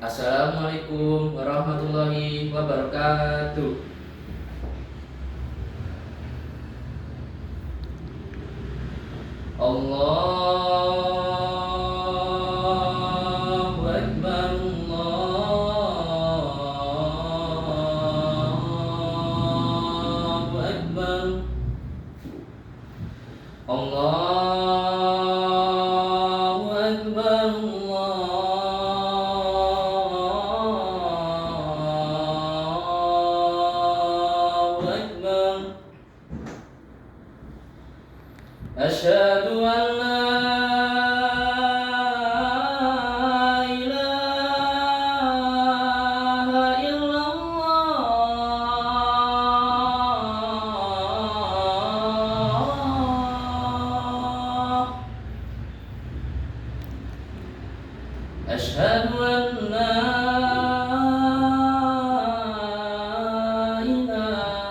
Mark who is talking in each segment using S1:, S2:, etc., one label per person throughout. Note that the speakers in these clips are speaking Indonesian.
S1: Assalamualaikum warahmatullahi wabarakatuh. Allahu Akbar, Allahu Akbar, Allahu Akbar, Allahu Akbar. Asyhadu an la ilaha illallah. Asyhadu an la ilaha illallah.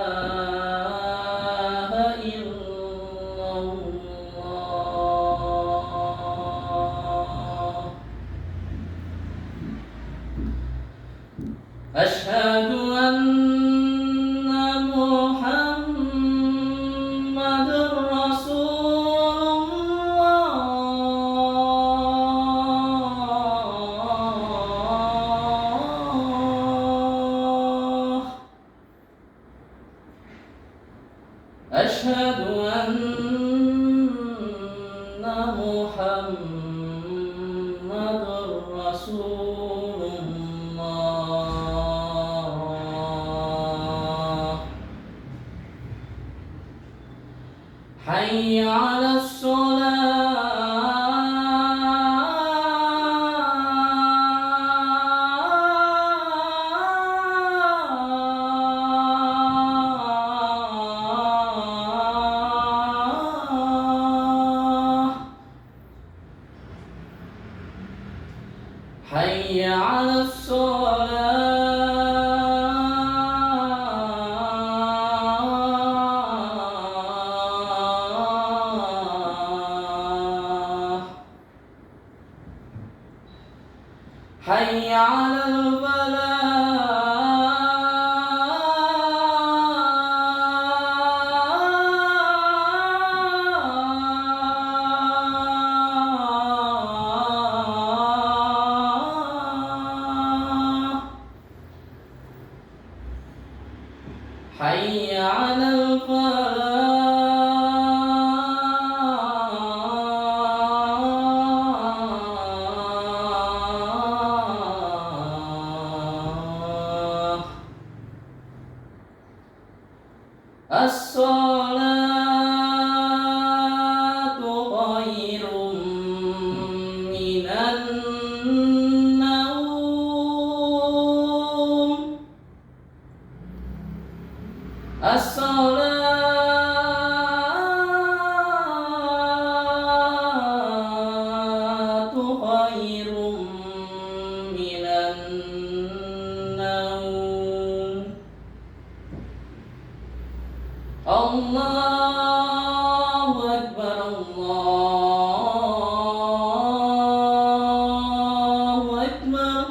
S1: Asyhadu anna Muhammadar Rasulullah. Asyhadu anna Muhammadar Rasulullah. Hayya 'alas shalah. Hayya 'alas shalah. Hayya 'alal falah. Hayya 'alal falah. As-shalatu khairum minan naum. As-shalatu khairum minan naum. Allahu Akbar, Allahu Akbar.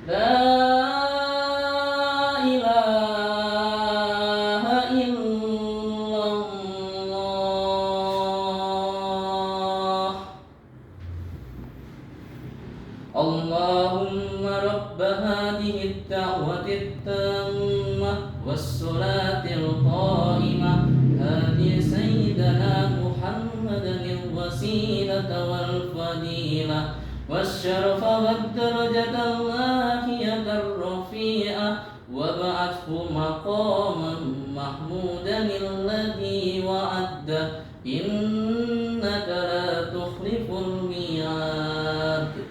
S1: La ilaha illallah. Allahumma rabba hadhihi ad-da'wati at-tammah was-salatil qa'imah hadi sayyidina Muhammadan al-wasilata wal-fadilah wasyarafa wad-darajata al-'aliyata ar-rafi'ah wab'athhu maqaman mahmudan alladhi wa'adta innaka la tukhliful mi'ad.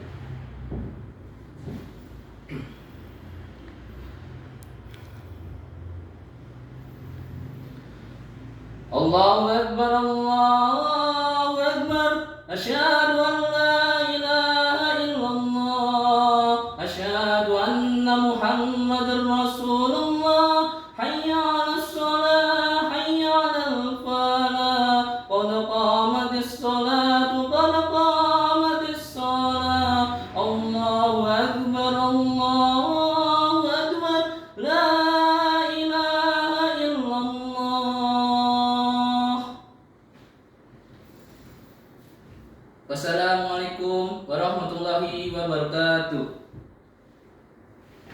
S1: Allahu Akbar, Allahu Akbar. Asyhadu an la ilaha illallah. Asyhadu anna Muhammadar Rasulullah. Hayya 'alas shalah, hayya 'alal falah. Qad qamatis salatu, qad qamatis salah. Wassalamualaikum warahmatullahi wabarakatuh.